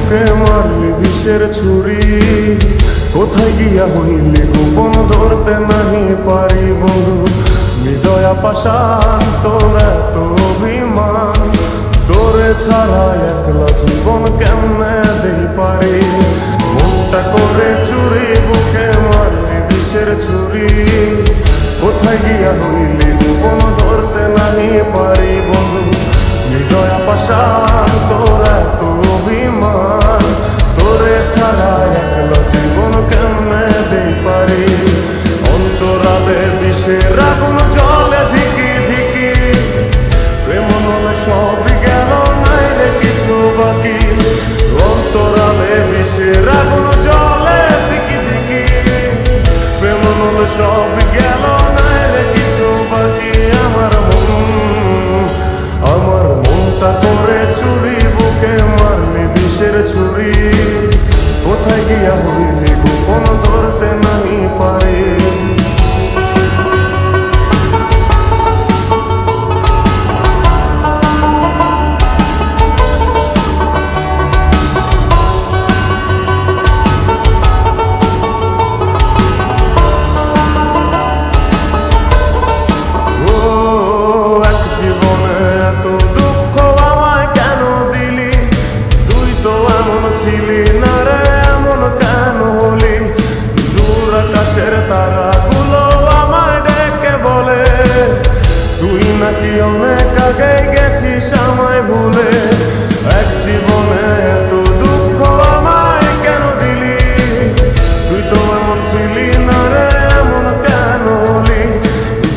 বুকে মারলি বিষের ছুরি, কোথায় গিয়া হইলি গোপন ধরতে নাহি পারি বন্ধু। হৃদয়া পাষাণ তোর এত অভিমান, তোরে ছাড়া একলা জীবন কেমনে দেই পারি। মনটা করে চুরি, বুকে মারলি বিষের ছুরি, কোথায় গিয়া হইলি গোপন ধরতে নাহি পারি বন্ধু। হৃদয়া পাষাণ তোর এত অভিমান, তোরে ছাড়া একলা জীবন কেমনে দেই পারি। অন্তরালে বিষের আগুন জ্বলে ধিকি ধিকি, প্রেম নলে সব গেল নাই রে কিছু বাকি। অন্তরালে বিষের আগুন জ্বলে ধিকি ধিকি, প্রেম নলে সব গেল নাই রে কিছু বাকি। আমার মনটা করে চুরি, বুকে মারলি বিষের ছুরি, কোথায় গিয়া হইলি গোপন ধরতে নাহি পারি। ছিলি না রে এমন কেন হলি, দূর আকাশের তারাগুলো আমায় ডেকে বলে, তুই নাকি অনেক আগে গেছিস আমায় ভুলে। এক জীবনে এত দুঃখ আমায় কেন দিলি, তুই তো এমন ছিলি না রে এমন কেন হলি।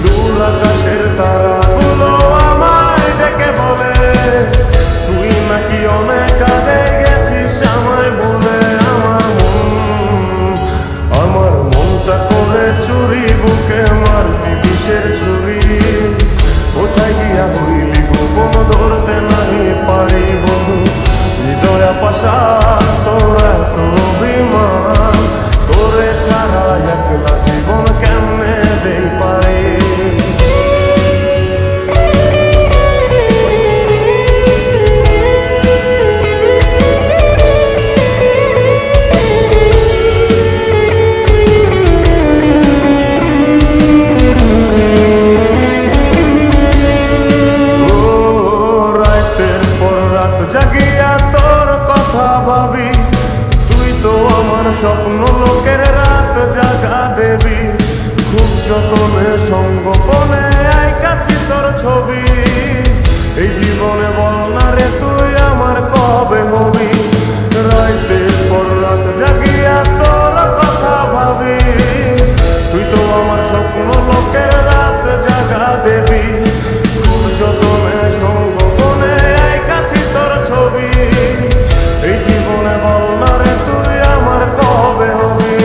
দূর আকাশের তারাগুলো আমায় ডেকে বলে, তুই নাকি অনেক আগে গেছিস আমায় ভুলে। আমার মনটা করে চুরি, বুকে মারলি বিষের ছুরি, কোথায় গিয়া হইলি গোপন ধরতে নাহি পারি বন্ধু। হৃদয়া পাষাণ তোর এত অভিমান, তোরে ছাড়া একলা জীবন কেমনে দেই পারি। জাগিয়া তোর কথা ভাবি, তুই তো আমার স্বপ্ন লোকের রাত জাগা দেবী। খুব যতনে সঙ্গোপনে আইকাছি তোর ছবি, এই জীবনে বল না রে তুই আমার কবে হবি। রাতের পর রাত জাগিয়া তোর কথা ভাবি, তুই তো আমার স্বপ্ন লোকের রাত জাগা দেবী। খুব যতনে সঙ্গোপনে আইকাছি তোর ছবি, এই জীবনে বল না রে তুই আমার কবে হবি।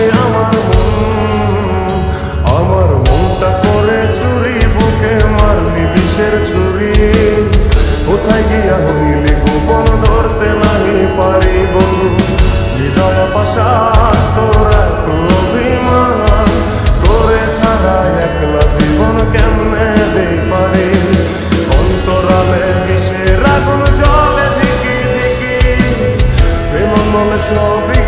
আমার মনটা করে চুরি, বুকে মারলি বিষের ছুরি, কোথায় গিয়া হইলি গোপন ধরতে নাহি পারি বন্ধু। হৃদয়া পাষাণ তোর এত অভিমান, তোরে ছাড়া একলা জীবন কেমনে দেই পারি। অন্তরালে বিষের আগুন জ্বলে ধিকি ধিকি, প্রেম নলে সবই